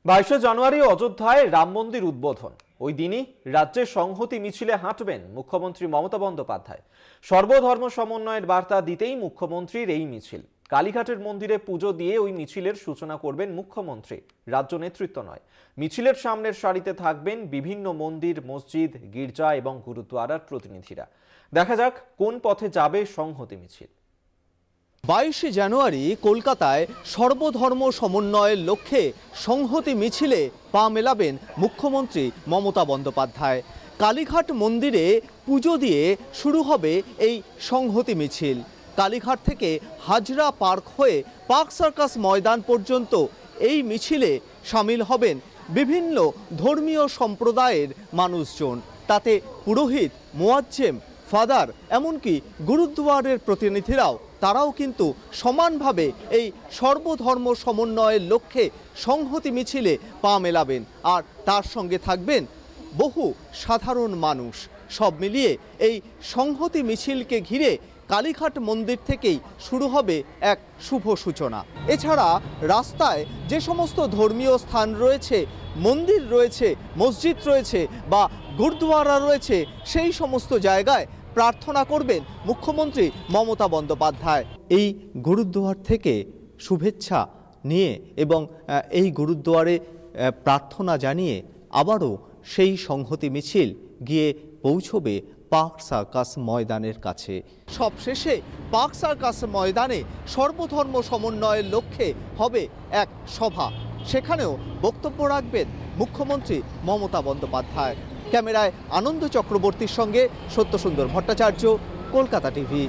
22শে জানুয়ারি অযোধ্যায় রাম মন্দির উদ্বোধন। ওই দিনই রাজ্যে সংহতি মিছিলে হাঁটবেন মুখ্যমন্ত্রী মমতা বন্দ্যোপাধ্যায়। সর্বধর্ম সমন্বয়ের বার্তা দিতেই মুখ্যমন্ত্রীর এই মিছিল। কালীঘাটের মন্দিরে পুজো দিয়ে ওই মিছিলের সূচনা করবেন মুখ্যমন্ত্রী, রাজ্য নেতৃত্ব নয়। মিছিলের সামনের সারিতে থাকবেন বিভিন্ন মন্দির, মসজিদ, গির্জা এবং গুরুদ্বারার প্রতিনিধিরা। দেখা যাক কোন পথে যাবে সংহতি মিছিল। 22শে জানুয়ারি কলকাতায় সর্বধর্ম সমন্বয়ের লক্ষ্যে সংহতি মিছিলে পা মেলাবেন মুখ্যমন্ত্রী মমতা বন্দ্যোপাধ্যায়। কালীঘাট মন্দিরে পুজো দিয়ে শুরু হবে এই সংহতি মিছিল। কালীঘাট থেকে হাজরা পার্ক হয়ে পার্ক সার্কাস ময়দান পর্যন্ত এই মিছিলে সামিল হবেন বিভিন্ন ধর্মীয় সম্প্রদায়ের মানুষজন। তাতে পুরোহিত, মুয়াজ্জেম, ফাদার, এমনকি গুরুদ্বারের প্রতিনিধিরাও তারাও কিন্তু সমানভাবে এই সর্বধর্ম সমন্বয়ের লক্ষ্যে সংহতি মিছিলে পা মেলাবেন। আর তার সঙ্গে থাকবেন বহু সাধারণ মানুষ। সব মিলিয়ে এই সংহতি মিছিলকে ঘিরে কালীঘাট মন্দির থেকেই শুরু হবে এক শুভ সূচনা। এছাড়া রাস্তায় যে সমস্ত ধর্মীয় স্থান রয়েছে, মন্দির রয়েছে, মসজিদ রয়েছে বা গুরুদ্বারা রয়েছে, সেই সমস্ত জায়গায় প্রার্থনা করবেন মুখ্যমন্ত্রী মমতা বন্দ্যোপাধ্যায়। এই গুরুদ্বার থেকে শুভেচ্ছা নিয়ে এবং এই গুরুদ্বারে প্রার্থনা জানিয়ে আবারও সেই সংহতি মিছিল গিয়ে পৌঁছবে পার্ক সার্কাস ময়দানের কাছে। সবশেষে পার্ক সার্কাস ময়দানে সর্বধর্ম সমন্বয়ের লক্ষ্যে হবে এক সভা। সেখানেও বক্তব্য রাখবেন মুখ্যমন্ত্রী মমতা বন্দ্যোপাধ্যায়। ক্যামেরায় আনন্দ চক্রবর্তীর সঙ্গে সত্যসুন্দর ভট্টাচার্য, কলকাতা টিভি।